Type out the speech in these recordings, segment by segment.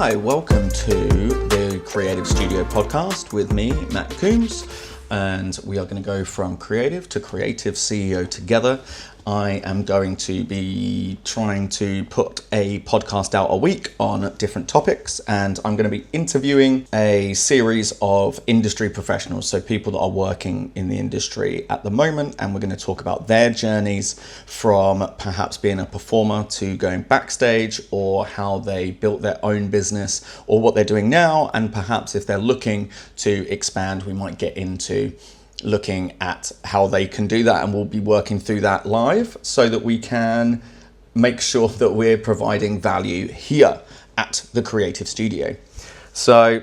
Hi, welcome to the Creative Studio podcast with me, Matt Coombs, and we are going to go from creative to creative CEO together. I am going to be trying to put a podcast out a week on different topics, and I'm going to be interviewing a series of industry professionals, so people that are working in the industry at the moment, and we're going to talk about their journeys from perhaps being a performer to going backstage, or how they built their own business, or what they're doing now, and perhaps if they're looking to expand, we might get into looking at how they can do that, and we'll be working through that live so that we can make sure that we're providing value here at the Creative Studio. So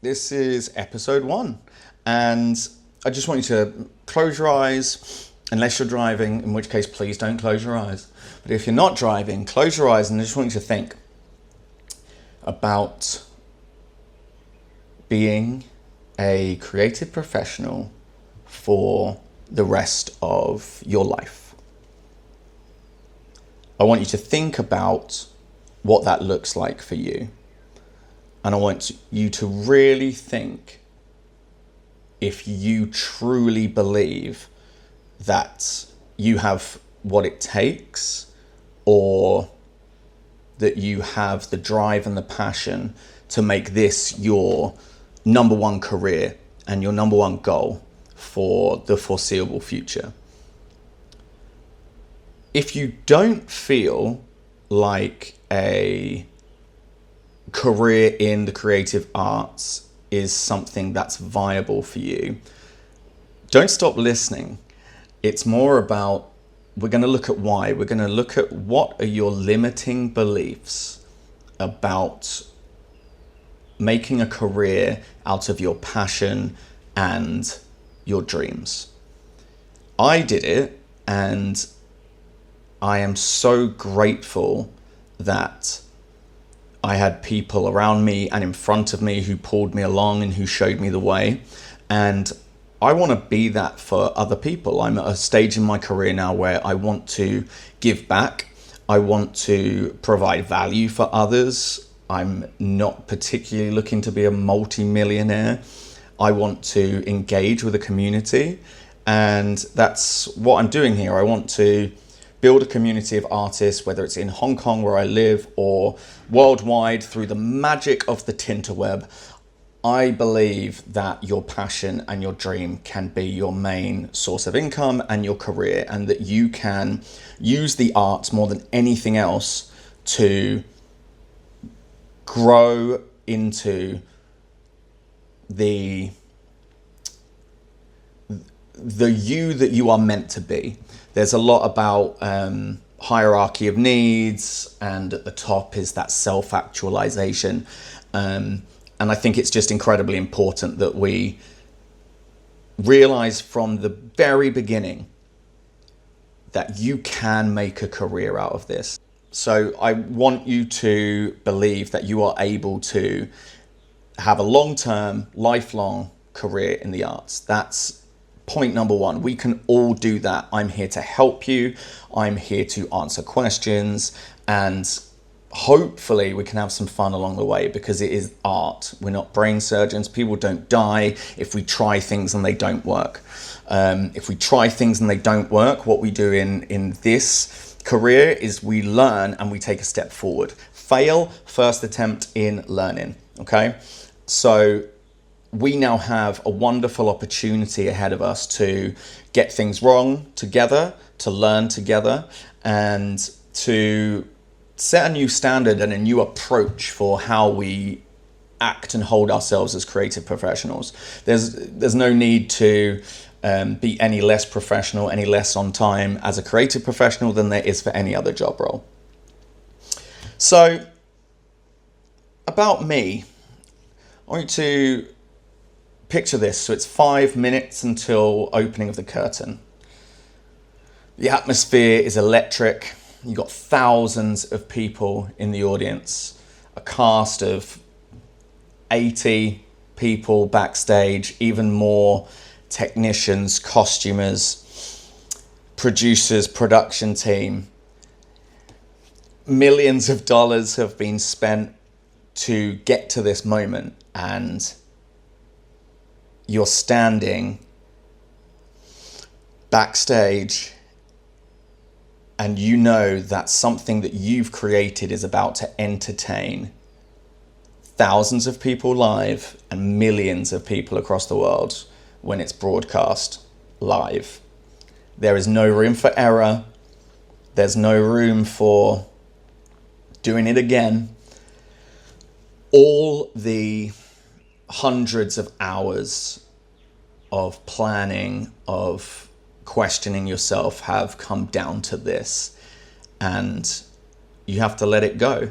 this is episode 1, and I just want you to close your eyes, unless you're driving, in which case please don't close your eyes. But if you're not driving, close your eyes, and I just want you to think about being a creative professional for the rest of your life. I want you to think about what that looks like for you. And I want you to really think if you truly believe that you have what it takes, or that you have the drive and the passion to make this your number one career and your number one goal for the foreseeable future. If you don't feel like a career in the creative arts is something that's viable for you, don't stop listening. It's more about, we're going to look at why. We're going to look at what are your limiting beliefs about making a career out of your passion and your dreams. I did it, and I am so grateful that I had people around me and in front of me who pulled me along and who showed me the way. And I want to be that for other people. I'm at a stage in my career now where I want to give back. I want to provide value for others. I'm not particularly looking to be a multi-millionaire. I want to engage with a community, and that's what I'm doing here. I want to build a community of artists, whether it's in Hong Kong where I live or worldwide through the magic of the Tinterweb. I believe that your passion and your dream can be your main source of income and your career, and that you can use the arts more than anything else to grow into the you that you are meant to be. There's a lot about hierarchy of needs, and at the top is that self-actualization. And I think it's just incredibly important that we realize from the very beginning that you can make a career out of this. So I want you to believe that you are able to have a long-term, lifelong career in the arts. That's point number 1. We can all do that. I'm here to help you. I'm here to answer questions, and hopefully we can have some fun along the way, because it is art. We're not brain surgeons. People don't die if we try things and they don't work. If we try things and they don't work, what we do in this career is we learn and we take a step forward. Fail, first attempt in learning, okay? So we now have a wonderful opportunity ahead of us to get things wrong together, to learn together, and to set a new standard and a new approach for how we act and hold ourselves as creative professionals. There's no need to be any less professional, any less on time as a creative professional than there is for any other job role. So, about me, I want you to picture this. So it's 5 minutes until opening of the curtain. The atmosphere is electric. You've got thousands of people in the audience, a cast of 80 people backstage, even more technicians, costumers, producers, production team. Millions of dollars have been spent to get to this moment, and you're standing backstage and you know that something that you've created is about to entertain thousands of people live and millions of people across the world when it's broadcast live. There is no room for error. There's no room for doing it again. All the hundreds of hours of planning, of questioning yourself have come down to this, and you have to let it go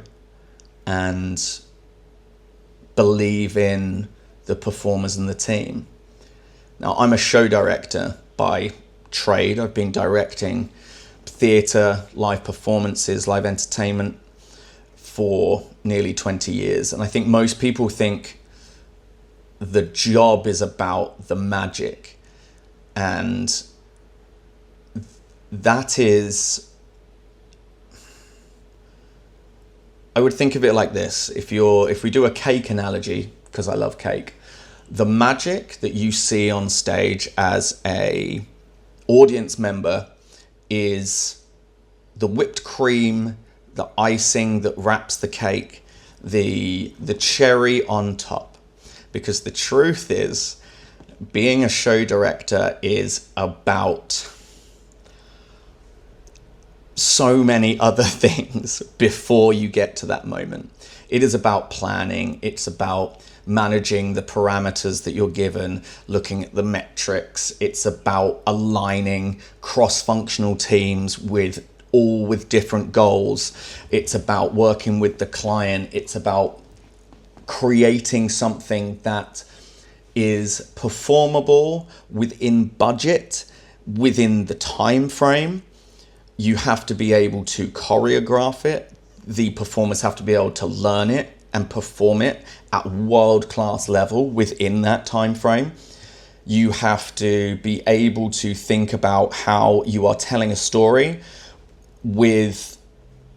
and believe in the performers and the team. Now, I'm a show director by trade. I've been directing theatre, live performances, live entertainment for nearly 20 years. And I think most people think the job is about the magic. And that is, I would think of it like this. If we do a cake analogy, because I love cake, the magic that you see on stage as a audience member is the whipped cream, the icing that wraps the cake, the cherry on top. Because the truth is, being a show director is about so many other things before you get to that moment. It is about planning. It's about managing the parameters that you're given, looking at the metrics. It's about aligning cross-functional teams with different goals. It's about working with the client. It's about creating something that is performable within budget, within the time frame. You have to be able to choreograph it. The performers have to be able to learn it and perform it at world-class level within that time frame. You have to be able to think about how you are telling a story with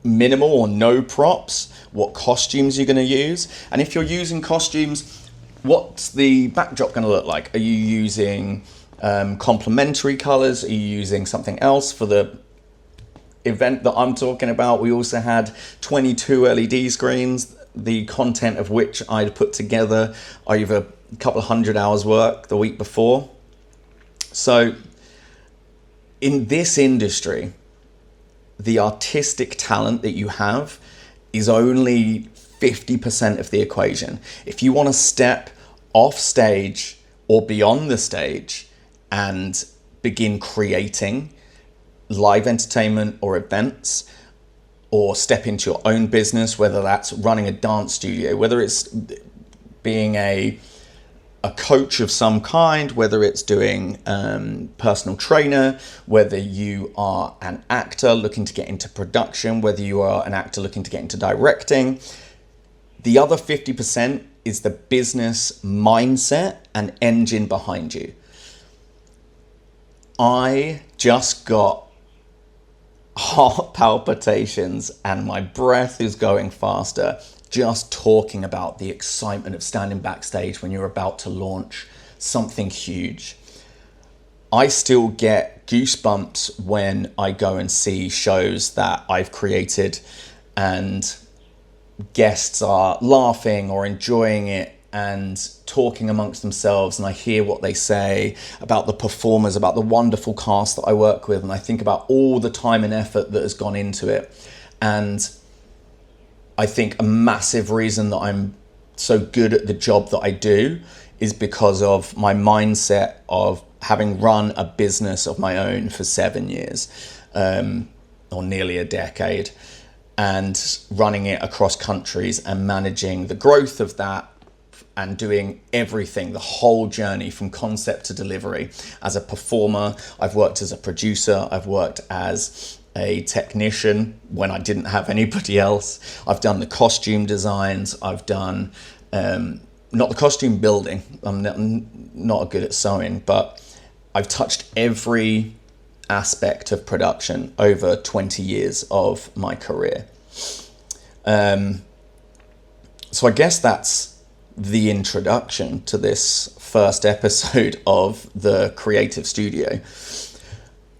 minimal or no props, what costumes you're going to use. And if you're using costumes, what's the backdrop going to look like? Are you using complementary colors? Are you using something else? For the event that I'm talking about, we also had 22 LED screens, the content of which I'd put together over a couple of 100 hours work the week before. So in this industry, the artistic talent that you have is only 50% of the equation. If you want to step off stage or beyond the stage and begin creating live entertainment or events, or step into your own business, whether that's running a dance studio, whether it's being a coach of some kind, whether it's doing personal trainer, whether you are an actor looking to get into production, whether you are an actor looking to get into directing, the other 50% is the business mindset and engine behind you. I just got heart palpitations and my breath is going faster just talking about the excitement of standing backstage when you're about to launch something huge. I still get goosebumps when I go and see shows that I've created and guests are laughing or enjoying it and talking amongst themselves, and I hear what they say about the performers, about the wonderful cast that I work with, and I think about all the time and effort that has gone into it. And I think a massive reason that I'm so good at the job that I do is because of my mindset of having run a business of my own for 7 years, or nearly a decade, and running it across countries and managing the growth of that and doing everything, the whole journey from concept to delivery. As a performer, I've worked as a producer, I've worked as a technician when I didn't have anybody else. I've done the costume designs, I've done, not the costume building, I'm not good at sewing, but I've touched every aspect of production over 20 years of my career. So I guess that's the introduction to this first episode of the Creative Studio.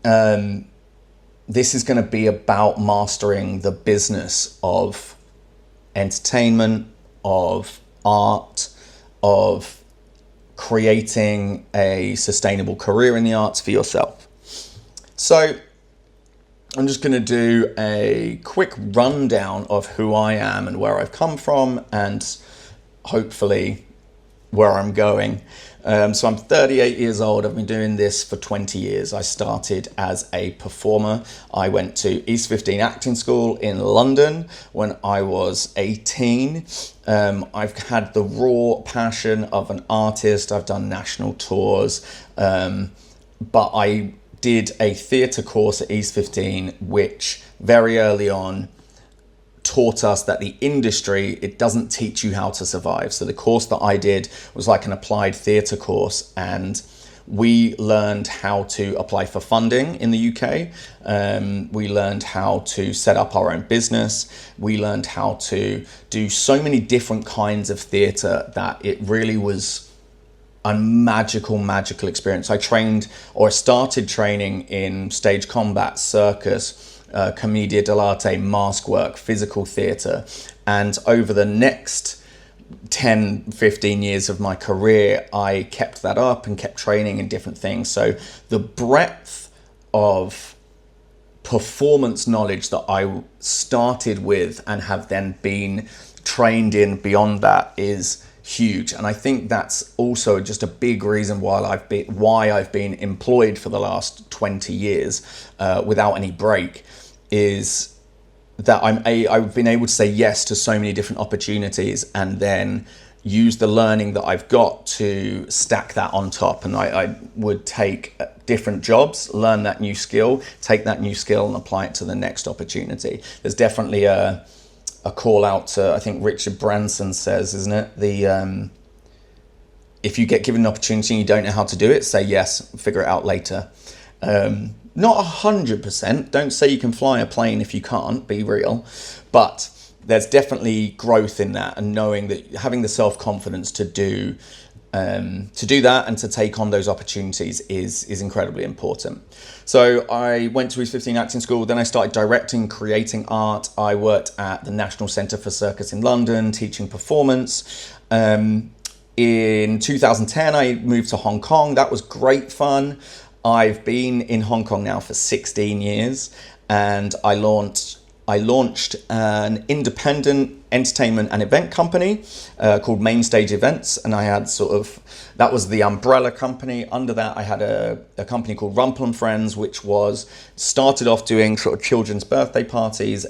This is going to be about mastering the business of entertainment, of art, of creating a sustainable career in the arts for yourself. So I'm just going to do a quick rundown of who I am and where I've come from, and hopefully where I'm going. So I'm 38 years old. I've been doing this for 20 years. I started as a performer. I went to East 15 Acting School in London when I was 18. I've had the raw passion of an artist. I've done national tours, but I did a theatre course at East 15, which very early on taught us that the industry, it doesn't teach you how to survive. So the course that I did was like an applied theatre course, and we learned how to apply for funding in the UK. We learned how to set up our own business. We learned how to do so many different kinds of theatre that it really was a magical experience. I started training in stage combat, circus, commedia dell'arte, mask work, physical theatre, and over the next 10-15 years of my career I kept that up and kept training in different things. So the breadth of performance knowledge that I started with and have then been trained in beyond that is huge, and I think that's also just a big reason why I've been employed for the last 20 years without any break, is that I've been able to say yes to so many different opportunities and then use the learning that I've got to stack that on top. And I would take different jobs, learn that new skill, take that new skill and apply it to the next opportunity. There's definitely a call out to, I think Richard Branson says, isn't it? If you get given an opportunity and you don't know how to do it, say yes, figure it out later. Not 100%. Don't say you can fly a plane if you can't, be real. But there's definitely growth in that, and knowing that, having the self-confidence to do that and to take on those opportunities is incredibly important. So I went to East 15 Acting School, then I started directing, creating art. I worked at the National Centre for Circus in London, teaching performance. In 2010, I moved to Hong Kong. That was great fun. I've been in Hong Kong now for 16 years, and I launched an independent entertainment and event company called Mainstage Events, and I had that was the umbrella company. Under that I had a company called Rumpel and Friends, which started off doing sort of children's birthday parties.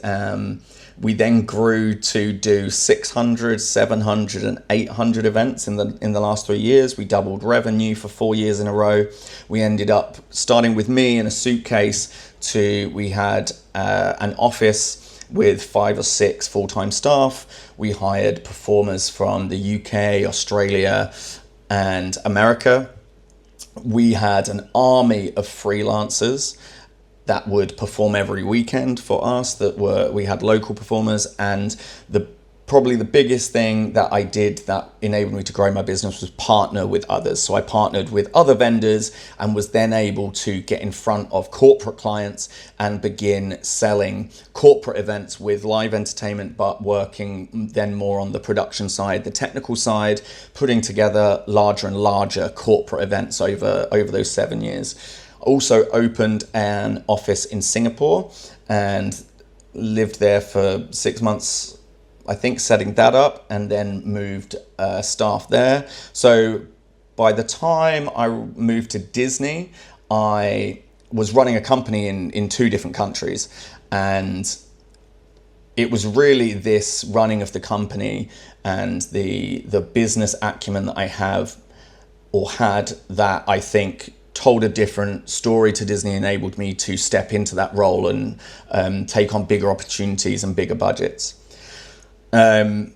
We then grew to do 600, 700 and 800 events in the last 3 years. We doubled revenue for 4 years in a row. We ended up starting with me in a suitcase to, we had an office with 5 or 6 full-time staff. We hired performers from the UK, Australia and America. We had an army of freelancers that would perform every weekend for us. We had local performers, and probably the biggest thing that I did that enabled me to grow my business was partner with others. So I partnered with other vendors and was then able to get in front of corporate clients and begin selling corporate events with live entertainment, but working then more on the production side, the technical side, putting together larger and larger corporate events over those 7 years. Also opened an office in Singapore and lived there for 6 months, I think, setting that up, and then moved staff there. So by the time I moved to Disney, I was running a company in 2 different countries, and it was really this running of the company and the business acumen that I have or had that I think told a different story to Disney, enabled me to step into that role and take on bigger opportunities and bigger budgets. I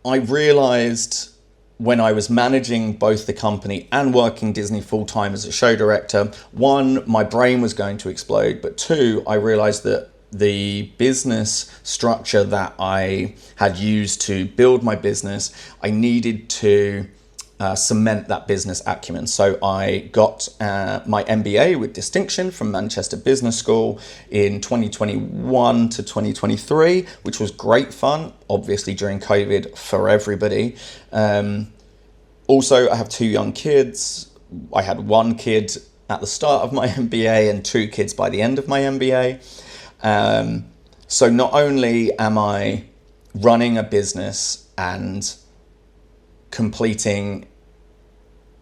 realized when I was managing both the company and working Disney full-time as a show director, 1, my brain was going to explode, but 2, I realized that the business structure that I had used to build my business, I needed to cement that business acumen. So I got my MBA with distinction from Manchester Business School in 2021 to 2023, which was great fun, obviously during COVID for everybody. Also, I have 2 young kids. I had 1 kid at the start of my MBA and 2 kids by the end of my MBA. So not only am I running a business and completing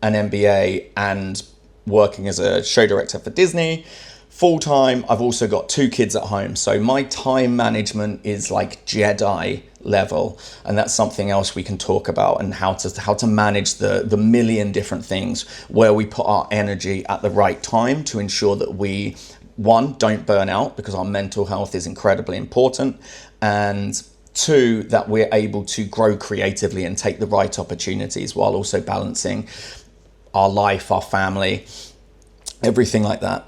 an MBA and working as a show director for Disney full time, I've also got 2 kids at home. So my time management is like Jedi level, and that's something else we can talk about, and how to manage the million different things, where we put our energy at the right time to ensure that we, one, don't burn out, because our mental health is incredibly important, and 2, that we're able to grow creatively and take the right opportunities while also balancing our life, our family, everything like that.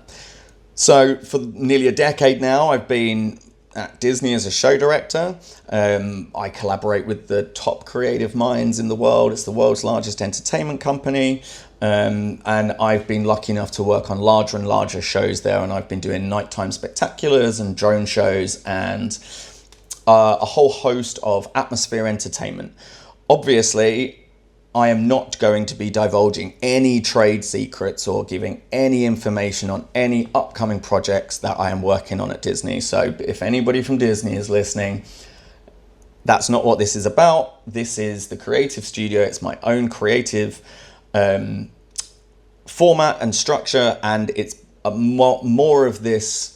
So for nearly a decade now, I've been at Disney as a show director. I collaborate with the top creative minds in the world. It's the world's largest entertainment company. And I've been lucky enough to work on larger and larger shows there. And I've been doing nighttime spectaculars and drone shows and a whole host of atmosphere entertainment. Obviously, I am not going to be divulging any trade secrets or giving any information on any upcoming projects that I am working on at Disney. So if anybody from Disney is listening, that's not what this is about. This is the creative studio. It's my own creative format and structure, and it's more of this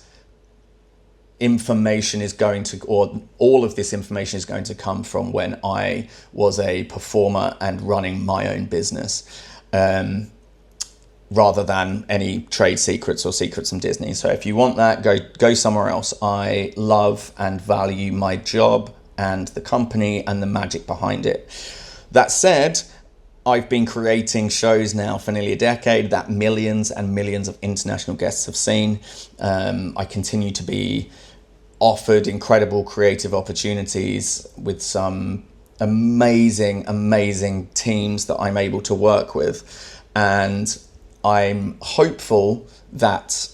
information is going to, or all of this information is going to come from when I was a performer and running my own business, rather than any trade secrets or secrets from Disney. So if you want that, go somewhere else. I love and value my job and the company and the magic behind it. That said, I've been creating shows now for nearly a decade that millions and millions of international guests have seen. I continue to be offered incredible creative opportunities with some amazing teams that I'm able to work with. And I'm hopeful that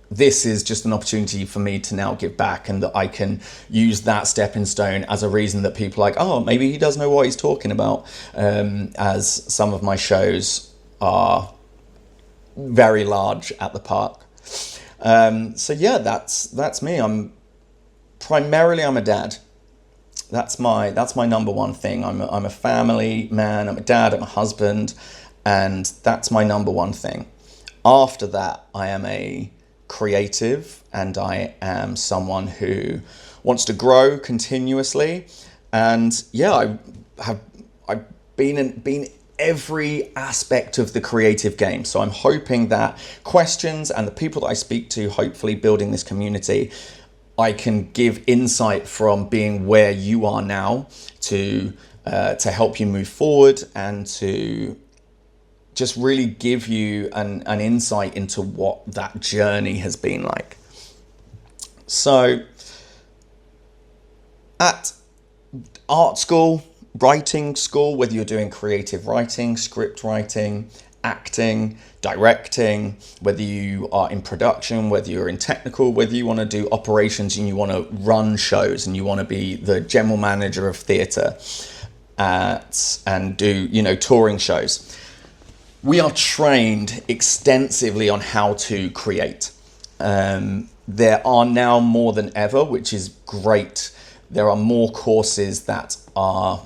this is just an opportunity for me to now give back, and that I can use that stepping stone as a reason that people are like, oh, maybe he does know what he's talking about, as some of my shows are very large at the park. So yeah, that's me. I'm a dad. That's my number one thing. I'm a family man. I'm a dad. I'm a husband, and that's my number one thing. After that, I am a creative, and I am someone who wants to grow continuously. And yeah, I've been in every aspect of the creative game. So I'm hoping that questions and the people that I speak to, hopefully building this community, I can give insight from being where you are now to help you move forward, and to just really give you an insight into what that journey has been like. So at art school, writing school, whether you're doing creative writing, script writing, acting, directing, whether you are in production, whether you're in technical, whether you want to do operations and you want to run shows and you want to be the general manager of theatre and do, touring shows. We are trained extensively on how to create. There are now more than ever, which is great. There are more courses that are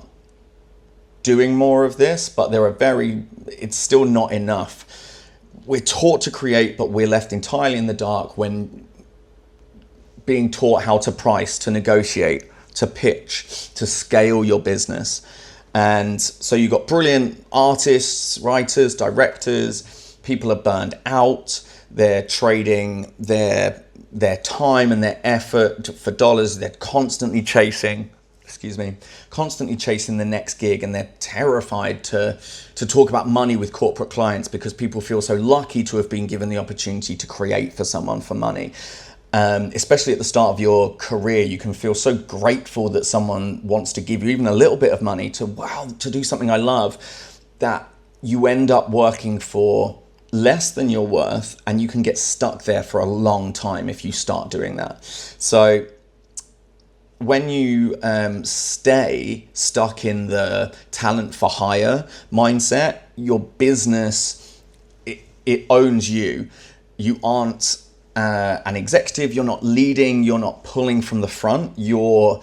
doing more of this, but it's still not enough. We're taught to create, but we're left entirely in the dark when being taught how to price, to negotiate, to pitch, to scale your business. And so you've got brilliant artists, writers, directors. People are burned out. They're trading their time and their effort for dollars. They're constantly chasing the next gig, and they're terrified to talk about money with corporate clients because people feel so lucky to have been given the opportunity to create for someone for money. especially at the start of your career, you can feel so grateful that someone wants to give you even a little bit of money to do something I love, that you end up working for less than you're worth, and you can get stuck there for a long time if you start doing that. So when you stay stuck in the talent for hire mindset, your business, it owns you. You aren't an executive, you're not leading, you're not pulling from the front, you're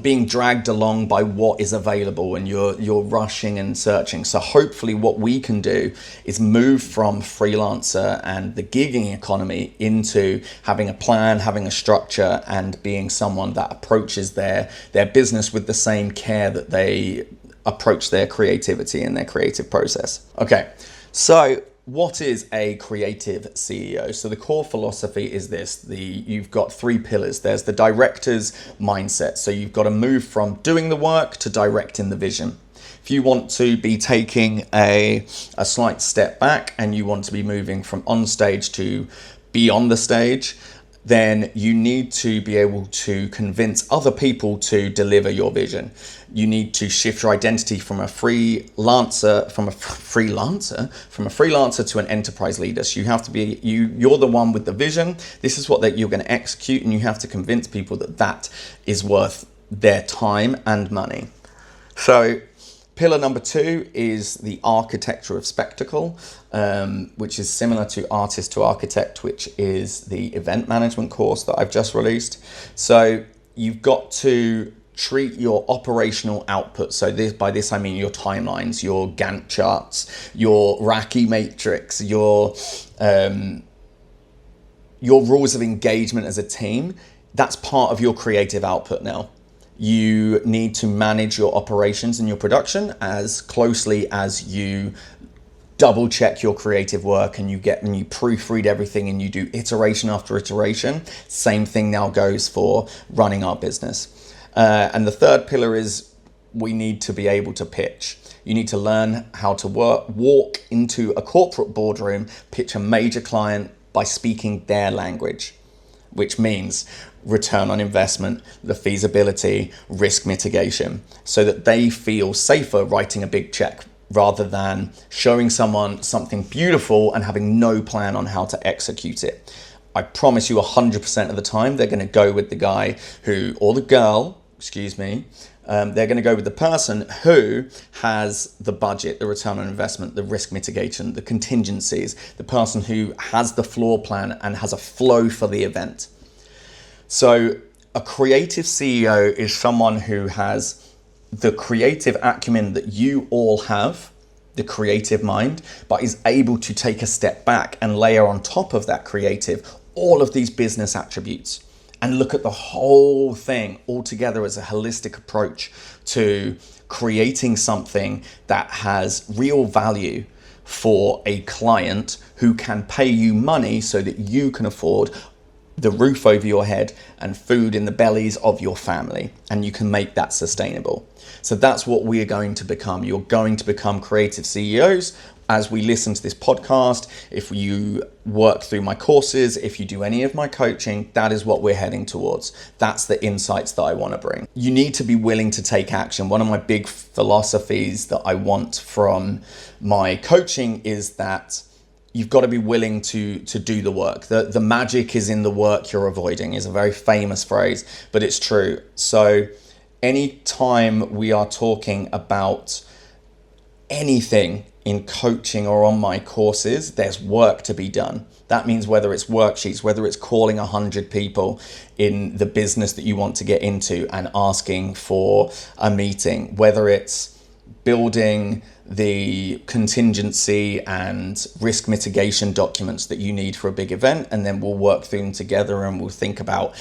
being dragged along by what is available, and you're rushing and searching. So hopefully what we can do is move from freelancer and the gigging economy into having a plan, having a structure, and being someone that approaches their business with the same care that they approach their creativity and their creative process. Okay, so what is a creative CEO? So the core philosophy is this: you've got three pillars. There's the director's mindset. So you've got to move from doing the work to directing the vision. If you want to be taking a slight step back and you want to be moving from on stage to beyond the stage, then you need to be able to convince other people to deliver your vision. You need to shift your identity from a freelancer to an enterprise leader. So you have to be, you're the one with the vision. This is what you're going to execute, and you have to convince people that is worth their time and money. So pillar number 2 is the architecture of spectacle, which is similar to Artist to Architect, which is the event management course that I've just released. So you've got to treat your operational output. So by this I mean your timelines, your Gantt charts, your Raki matrix, your rules of engagement as a team. That's part of your creative output now. You need to manage your operations and your production as closely as you double check your creative work, and you proofread everything, and you do iteration after iteration. Same thing now goes for running our business. And the third pillar is we need to be able to pitch. You need to learn how to walk into a corporate boardroom, pitch a major client by speaking their language, which means return on investment, the feasibility, risk mitigation, so that they feel safer writing a big check rather than showing someone something beautiful and having no plan on how to execute it. I promise you 100% of the time, they're going to go with the guy or the girl, they're going to go with the person who has the budget, the return on investment, the risk mitigation, the contingencies, the person who has the floor plan and has a flow for the event. So a creative CEO is someone who has the creative acumen that you all have, the creative mind, but is able to take a step back and layer on top of that creative all of these business attributes and look at the whole thing all together as a holistic approach to creating something that has real value for a client who can pay you money so that you can afford the roof over your head and food in the bellies of your family, and you can make that sustainable. So that's what we are going to become. You're going to become creative CEOs as we listen to this podcast. If you work through my courses, if you do any of my coaching, that is what we're heading towards. That's the insights that I want to bring. You need to be willing to take action. One of my big philosophies that I want from my coaching is that you've got to be willing to do the work. The magic is in the work you're avoiding is a very famous phrase, but it's true. So anytime we are talking about anything in coaching or on my courses, there's work to be done. That means whether it's worksheets, whether it's calling 100 people in the business that you want to get into and asking for a meeting, whether it's building the contingency and risk mitigation documents that you need for a big event, and then we'll work through them together and we'll think about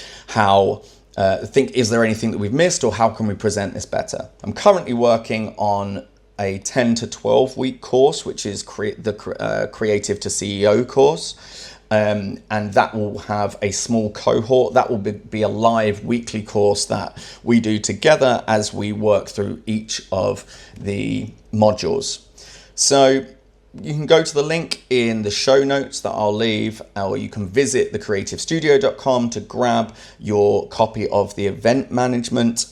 is there anything that we've missed, or how can we present this better? I'm currently working on a 10 to 12 week course, which is the Creative to CEO course. And that will have a small cohort. That will be a live weekly course that we do together as we work through each of the modules. So you can go to the link in the show notes that I'll leave, or you can visit thecreativestudio.com to grab your copy of the event management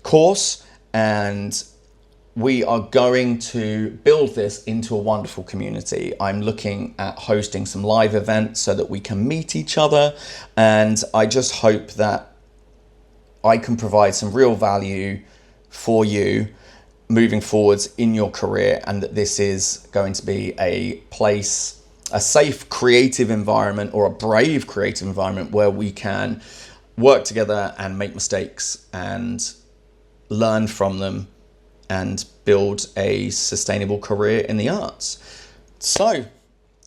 course. And we are going to build this into a wonderful community. I'm looking at hosting some live events so that we can meet each other. And I just hope that I can provide some real value for you moving forwards in your career, and that this is going to be a place, a safe creative environment, or a brave creative environment where we can work together and make mistakes and learn from them and build a sustainable career in the arts. So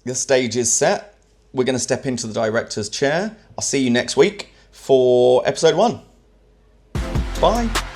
the stage is set. We're going to step into the director's chair. I'll see you next week for episode 1. Bye.